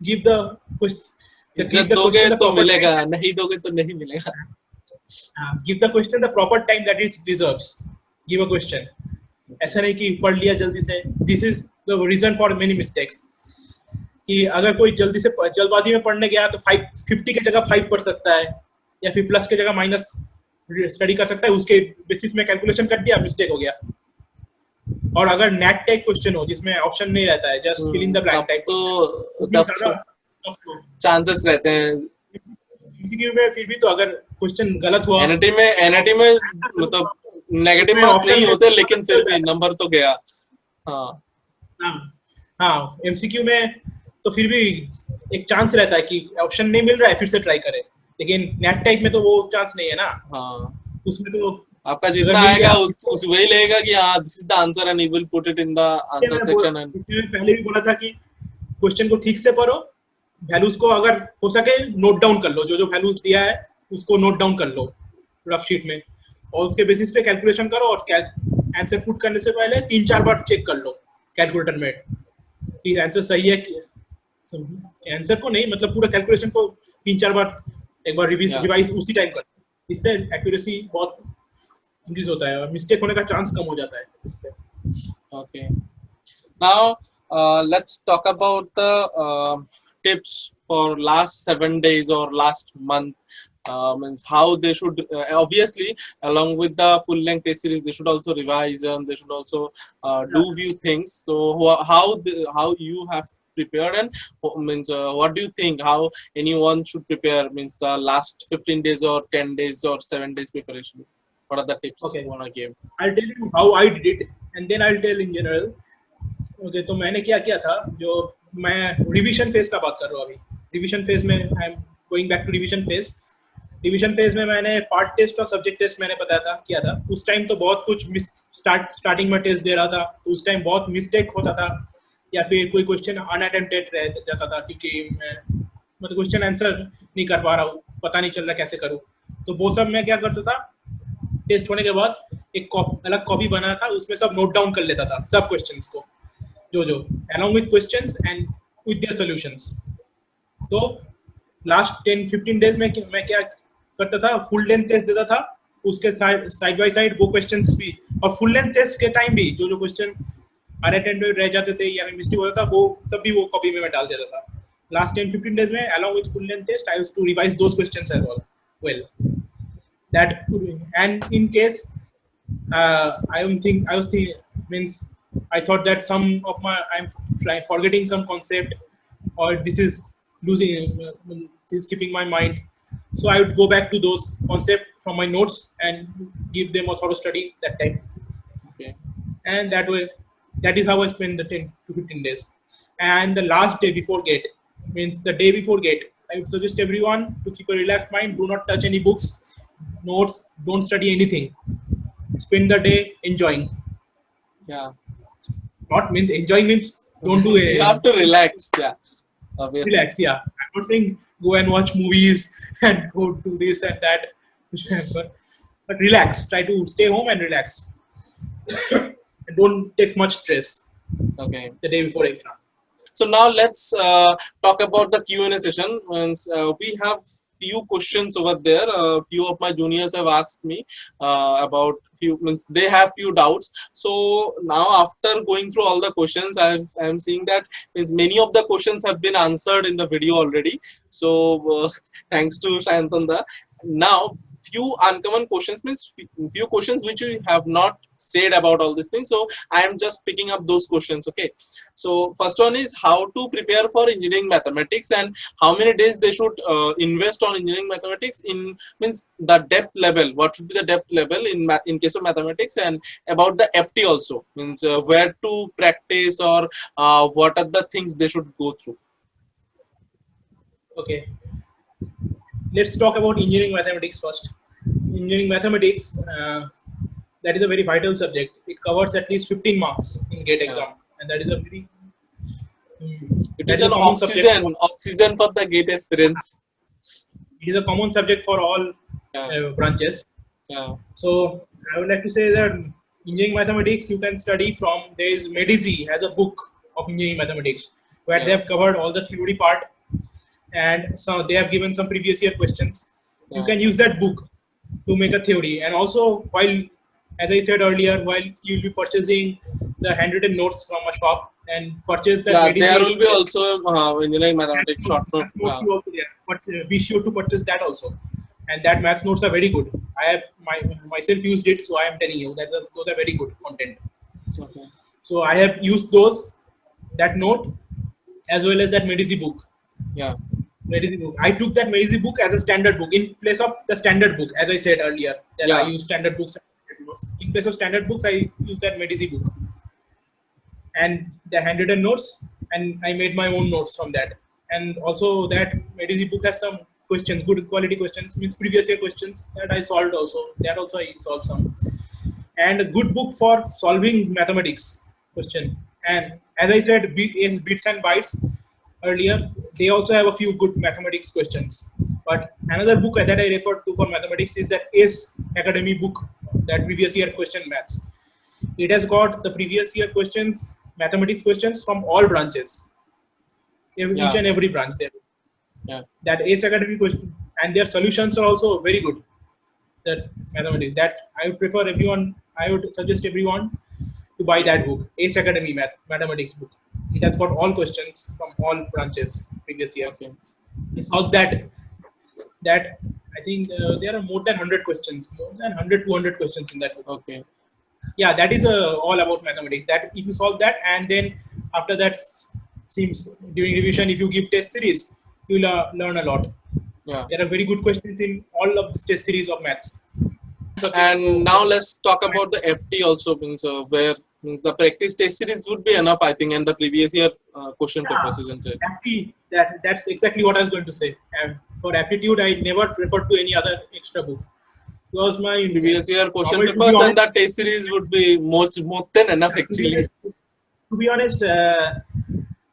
give the question. इज्जत दोगे तो मिलेगा, नहीं दोगे तो नहीं मिलेगा। Give the question the proper time that it deserves. Give a question. ऐसा नहीं कि पढ़ लिया जल्दी से। This is the reason for many mistakes. कि अगर कोई जल्दबाजी में पढ़ने गया तो 50 की जगह 5 पढ़ सकता है, या फिर प्लस की जगह माइनस स्टडी कर सकता है, उसके बेसिस में कैलकुलेशन कर दिया, मिस्टेक हो गया। और अगर नेट टाइप क्वेश्चन हो जिसमें ऑप्शन नहीं रहता है, just fill in the blank type, तो चांसेस रहते हैं। एमसीक्यू में फिर भी तो अगर क्वेश्चन गलत हुआ, एनआईटी में मतलब नेगेटिव मार्क्स नहीं होते, लेकिन फिर भी नंबर तो गया। हाँ, एमसीक्यू में तो फिर भी एक चांस रहता है कि ऑप्शन नहीं मिल रहा है, फिर से ट्राई करें। लेकिन नेट टाइप में तो वो चांस नहीं है ना। उसमें तो आपका जितना आएगा उस वही लेगा कि हाँ this is the answer and you will put it in the answer section. And इसमें पहले भी बोला था कि क्वेश्चन को ठीक से पढ़ो, वैल्यूज को अगर हो सके नोट डाउन कर लो, जो वैल्यूज दिया है उसको नोट डाउन कर लो रफ शीट में, और उसके बेसिस पे कैलकुलेशन करो, और आंसर पुट करने से पहले 3-4 बार चेक कर लो कैलकुलेटर में कि आंसर सही है। आंसर को नहीं, मतलब पूरा कैलकुलेशन को 3-4 बार एक बार रिवाइज उसी टाइम कर, इससे एक्यूरेसी बहुत इंक्रीज होता है और मिस्टेक होने का चांस कम हो जाता है इससे। Okay, now let's talk about the tips for last 7 days or last month. Means how they should obviously along with the full length test series they should also revise and they should also do few things. So how you have prepared, and means what do you think how anyone should prepare, means the last 15 days or 10 days or 7 days preparation? What are the tips you want to give? I'll tell you how I did it and then I'll tell in general. Okay, तो मैंने क्या किया था, जो मैं revision phase का बात कर रहा हूँ अभी। रिवीजन फेज में I am going back to revision phase. Revision phase में मैंने पार्ट टेस्ट और सब्जेक्ट टेस्ट मैंने किया था। उस टाइम तो बहुत कुछ स्टार्टिंग में टेस्ट दे रहा था, तो उस टाइम बहुत मिस्टेक होता था, या फिर कोई क्वेश्चन अनअटेम्प्टेड रह जाता था, क्योंकि मैं मतलब क्वेश्चन आंसर नहीं कर पा रहा हूँ, पता नहीं चल रहा कैसे करूँ। तो वो सब मैं क्या करता था, टेस्ट होने के बाद एक अलग कॉपी बना था, उसमें सब नोट डाउन कर लेता था, सब क्वेश्चंस को, जो along with questions and with their solutions. तो लास्ट 10-15 डेज में मैं क्या करता था, फुल लेंथ टेस्ट देता था, उसके साइड बाय साइड वो क्वेश्चंस भी, और फुल लेंथ टेस्ट के टाइम भी जो क्वेश्चन अनअटेम्प्टेड रह जाते थे या मिस्टेक होता था, वो सब भी वो कॉपी में मैं डाल देता था। लास्ट 10-15 डेज में along with full length test I used to revise those questions as well. That and in case I thought that some of I'm forgetting some concept, or this is keeping my mind, so I would go back to those concepts from my notes and give them a thorough study that time. Okay. And that is how I spend the 10 to 15 days. And the last day before gate, means the day before gate, I would suggest everyone to keep a relaxed mind. Do not touch any books, notes, don't study anything. Spend the day enjoying. Yeah. Not means enjoying means don't do it. You have to relax. Yeah. Obviously. Relax. Yeah. I'm not saying go and watch movies and go do this and that. But relax. Try to stay home and relax. And don't take much stress Okay. the day before exam. So now let's talk about the Q&A session. We have few questions over there. Few of my juniors have asked me about few. Means they have few doubts. So now after going through all the questions, I'm seeing that means many of the questions have been answered in the video already. So thanks to Sayantan. Now few uncommon questions means few questions which we have not said about all these things. So I am just picking up those questions. Okay. So first one is how to prepare for engineering mathematics and how many days they should invest on engineering mathematics in means the depth level. What should be the depth level in case of mathematics, and about the FT also means where to practice or what are the things they should go through. Okay. Let's talk about engineering mathematics first. Engineering mathematics, that is a very vital subject. It covers at least 15 marks in Gate exam, and that is a very It is an oxygen for the Gate aspirants. It is a common subject for all branches. Yeah. So I would like to say that engineering mathematics you can study from. There is MEDISE has a book of engineering mathematics where they have covered all the theory part, and so they have given some previous year questions. You can use that book to make a theory, and also while, as I said earlier, while you'll be purchasing the handwritten notes from a shop and purchase that. There will be also engineering mathematics short notes. But be sure to purchase that also, and that maths notes are very good. I have myself used it, so I am telling you those are very good content. Okay. So I have used that note as well as that MEDISE book. Yeah. MEDISE book. I took that MEDISE book as a standard book in place of the standard book, as I said earlier. That I use standard books. In place of standard books, I use that MEDISE book and the handwritten notes, and I made my own notes from that. And also that MEDISE book has some questions, good quality questions, means previous year questions that I solved also. That also I solved some. And a good book for solving mathematics question. And as I said, bits and bytes earlier, they also have a few good mathematics questions. But another book that I referred to for mathematics is that ESE Academy book, that previous year question maths. It has got the previous year questions, mathematics questions from all branches, each and every branch there. That ESE Academy question, and their solutions are also very good. That mathematics, that I would suggest everyone to buy that book, ESE Academy mathematics book. It has got all questions from all branches previous year. It's all that I think there are more than 100 questions, more than 100 200 questions in that book. Okay. Yeah, that is all about mathematics. That if you solve that, and then after that, seems during revision, if you give test series, you will learn a lot. Yeah. There are very good questions in all of this test series of maths. And now let's talk about the FT also, means where means the practice test series would be enough, I think, and the previous year question papers, isn't it? That's exactly what I was going to say. And for aptitude, I never referred to any other extra book. Because my previous year question papers and the test series would be more than enough actually. To be honest,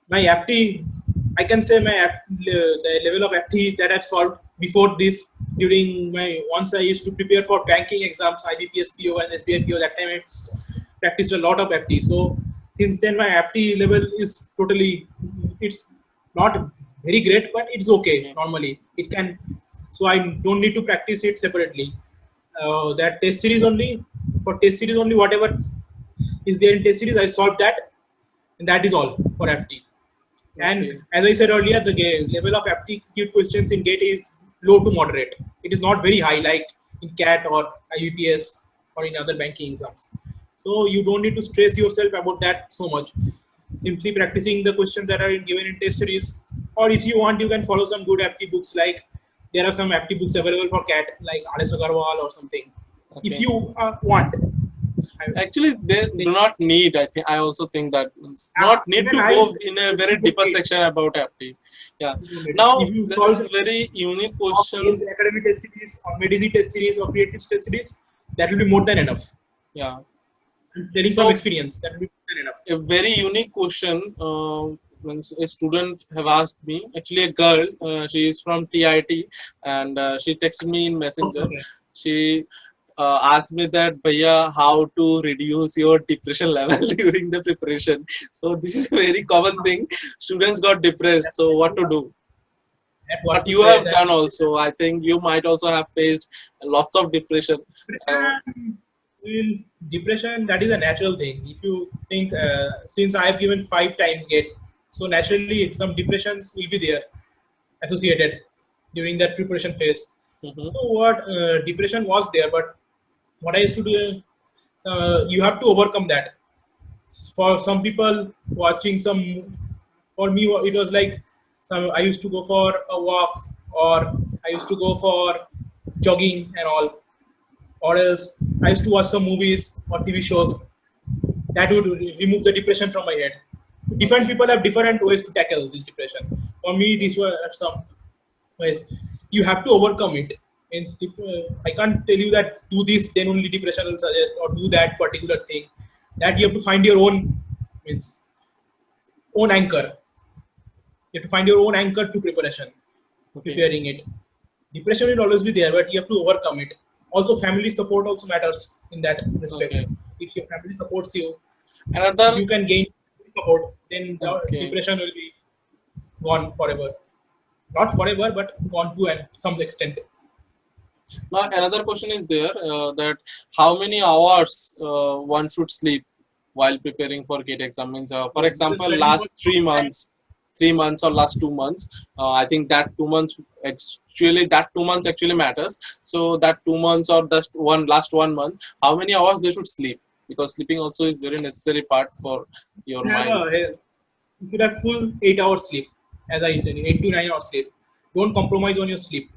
my apti, I can say the level of apti that I've solved before this, during once I used to prepare for banking exams, IBPS PO and SBI PO, that time I've practiced a lot of apti. So since then my apti level is totally, it's not very great, but it's okay normally. It can, so I don't need to practice it separately. That test series only, for test series only, whatever is there in test series, I solved that, and that is all for apti. And as I said earlier, the level of aptitude questions in GATE is low to moderate. It is not very high like in CAT or IUPS or in other banking exams. So you don't need to stress yourself about that so much. Simply practicing the questions that are given in test series, or if you want, you can follow some good apti books. Like there are some apti books available for CAT, like R.S. Agarwal or something. If you want. Actually, they do not need. I also think that not need to go in a very deeper section about apti. Yeah. Now if you solve a very unique question. Academic test series or MEDISE test series or creative test series, that will be more than enough. Yeah. I'm telling from experience, that will be more than enough. A very unique question. means a student have asked me, actually a girl, she is from TIT, and she texted me in Messenger. Okay. She asked me that, Bhaiya, how to reduce your depression level during the preparation. So this is a very common thing. Students got depressed. So what to do? That's what But to you say have that done also. I think you might also have faced lots of depression. Uh, will depression, that is a natural thing. If you think, since I have given 5 times gate, so naturally some depressions will be there associated during that preparation phase. mhm. So what depression was there, but what I used to do, you have to overcome that. For some people watching some, for me it was like some, I used to go for a walk, or I used to go for jogging and all, or else I used to watch some movies or TV shows that would remove the depression from my head. Different Okay. people have different ways to tackle this depression. For me, these were some ways. You have to overcome it. Means I can't tell you that do this, then only depression will suggest, or do that particular thing. That you have to find your own, means own anchor. You have to find your own anchor to preparation, Okay. preparing it. Depression will always be there, but you have to overcome it. Also, family support also matters in that respect. Okay. If your family supports you, if Another. you can gain support, then the Okay. depression will be gone forever. Not forever, but gone to some extent. Now another question is there, that how many hours one should sleep while preparing for GATE exam. Means, for So, if you're example, studying for last 3 months, 3 months or last 2 months. I think that 2 months actually matters. So that 2 months or that last 1 month, how many hours they should sleep, because sleeping also is very necessary part for your have mind. you should have full 8 hours sleep, as I tell you, 8 to 9 hours sleep. Don't compromise on your sleep.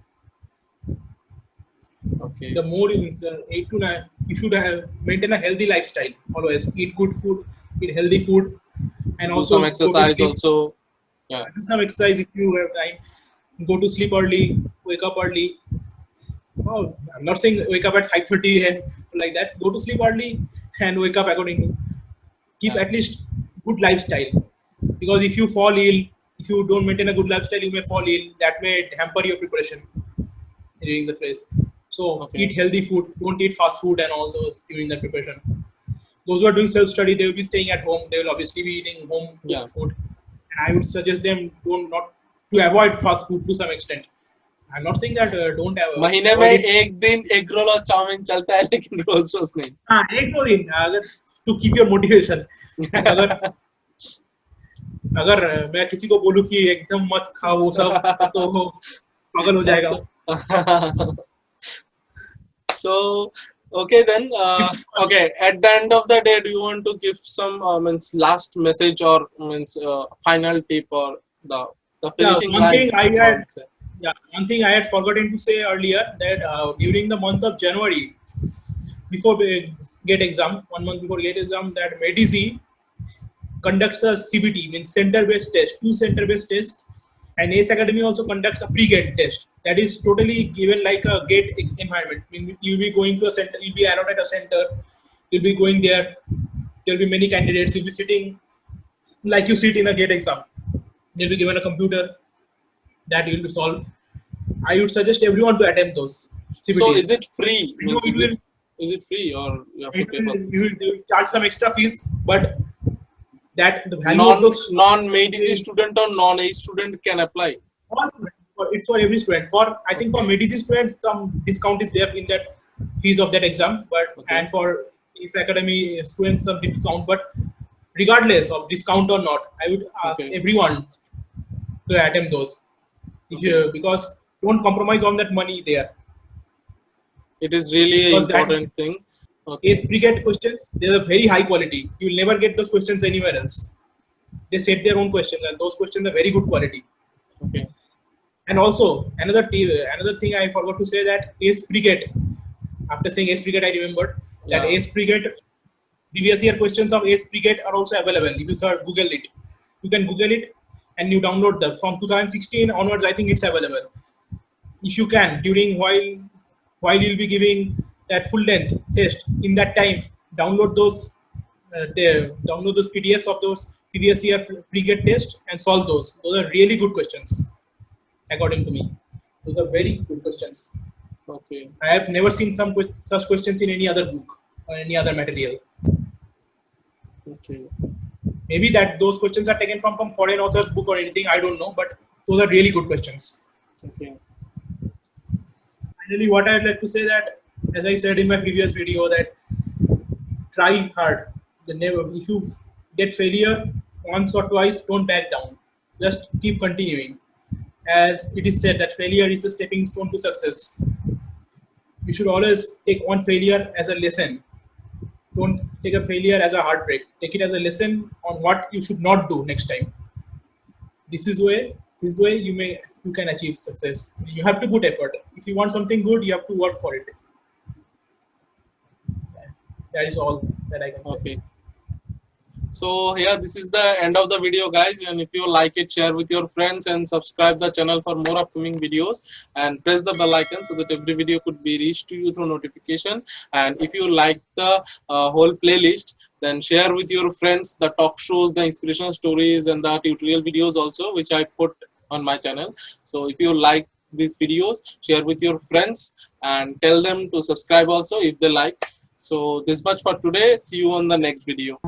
Okay. The more in the 8 to 9, you should have maintain a healthy lifestyle. Always eat good food, eat healthy food, and Do some also go to exercise sleep. also. Yeah. Do some exercise if you have time. Go to sleep early, wake up early. Oh, I'm not saying wake up at 5:30 and like that. Go to sleep early and wake up according to. Keep Yeah. at least good lifestyle, because if you fall ill, if you don't maintain a good lifestyle, you may fall ill. That may hamper your preparation during the phase. So Okay. eat healthy food. Don't eat fast food and all those during the preparation. Those who are doing self-study, they will be staying at home. They will obviously be eating home Yeah. cooked food. And I would suggest them don't not to avoid fast food to some extent. I'm not saying that don't have महीने में avoid it. एक दिन egg roll और chowmein चलता है, लेकिन रोज रोज नहीं. हाँ एक दो दिन अगर to keep your motivation. अगर अगर मैं किसी को बोलूँ कि एकदम मत खाओ वो सब, तो पागल हो जाएगा. So, okay then. Okay, at the end of the day, do you want to give some means last message, or means final tip, or the Yeah, finishing line? one thing I had forgotten to say earlier, that during the month of January, before gate exam, 1 month before gate exam, that MEDISE conducts a CBT, means center-based test, 2 center-based tests, and ACE Academy also conducts a pre-gate test. That is totally given like a gate environment. I mean, you'll be going to a center, you'll be allotted a center, you'll be going there, there'll be many candidates, you'll be sitting like you sit in a gate exam. You'll be given a computer that you'll be solved. I would suggest everyone to attempt those So, is CBTs. it free? I know Means, is it free, or you have to pay for they will charge some extra fees, but that the value of those non MEDISE student or non ACE student can apply? all students, it's for every student. For I think for Okay. MEDISE students, some discount is there in that fees of that exam, but Okay. and for ACE Academy students some discount. But regardless of discount or not, I would ask Okay. everyone to attempt those. If you, because don't compromise on that money there, It is really an because that important thing. ACE Okay. pre-gate questions, they're a very high quality. You will never get those questions anywhere else. They set their own questions, and those questions are very good quality. Okay. And also another thing I forgot to say, that ACE pre-gate. After saying ACE pre-gate, I remembered that Yeah. ACE pre-gate previous year questions of ACE pre-gate are also available. If you search Google it, you can Google it and you download them from 2016 onwards. I think it's available. If you can, during while you'll be giving that full length test, in that time download those PDFs of those previous year pre-gate test and solve those. Those are really good questions, according to me. Those are very good questions. Okay. I have never seen such questions in any other book or any other material. Okay. Maybe that those questions are taken from foreign author's book or anything, I don't know, but those are really good questions. Okay. Finally, what I'd like to say that, as I said in my previous video, that try hard. If you get failure once or twice, don't back down. Just keep continuing. As it is said that failure is a stepping stone to success. You should always take one failure as a lesson. Don't take a failure as a heartbreak. Take it as a lesson on what you should not do next time. This way you can achieve success. You have to put effort. If you want something good, you have to work for it. That is all that I can say. Okay. So here, this is the end of the video, guys. And if you like it, share with your friends and subscribe the channel for more upcoming videos, and press the bell icon so that every video could be reached to you through notification. And if you like the whole playlist, then share with your friends the talk shows, the inspirational stories, and the tutorial videos also, which I put on my channel. So if you like these videos, share with your friends and tell them to subscribe also if they like. So this much for today. See you on the next video.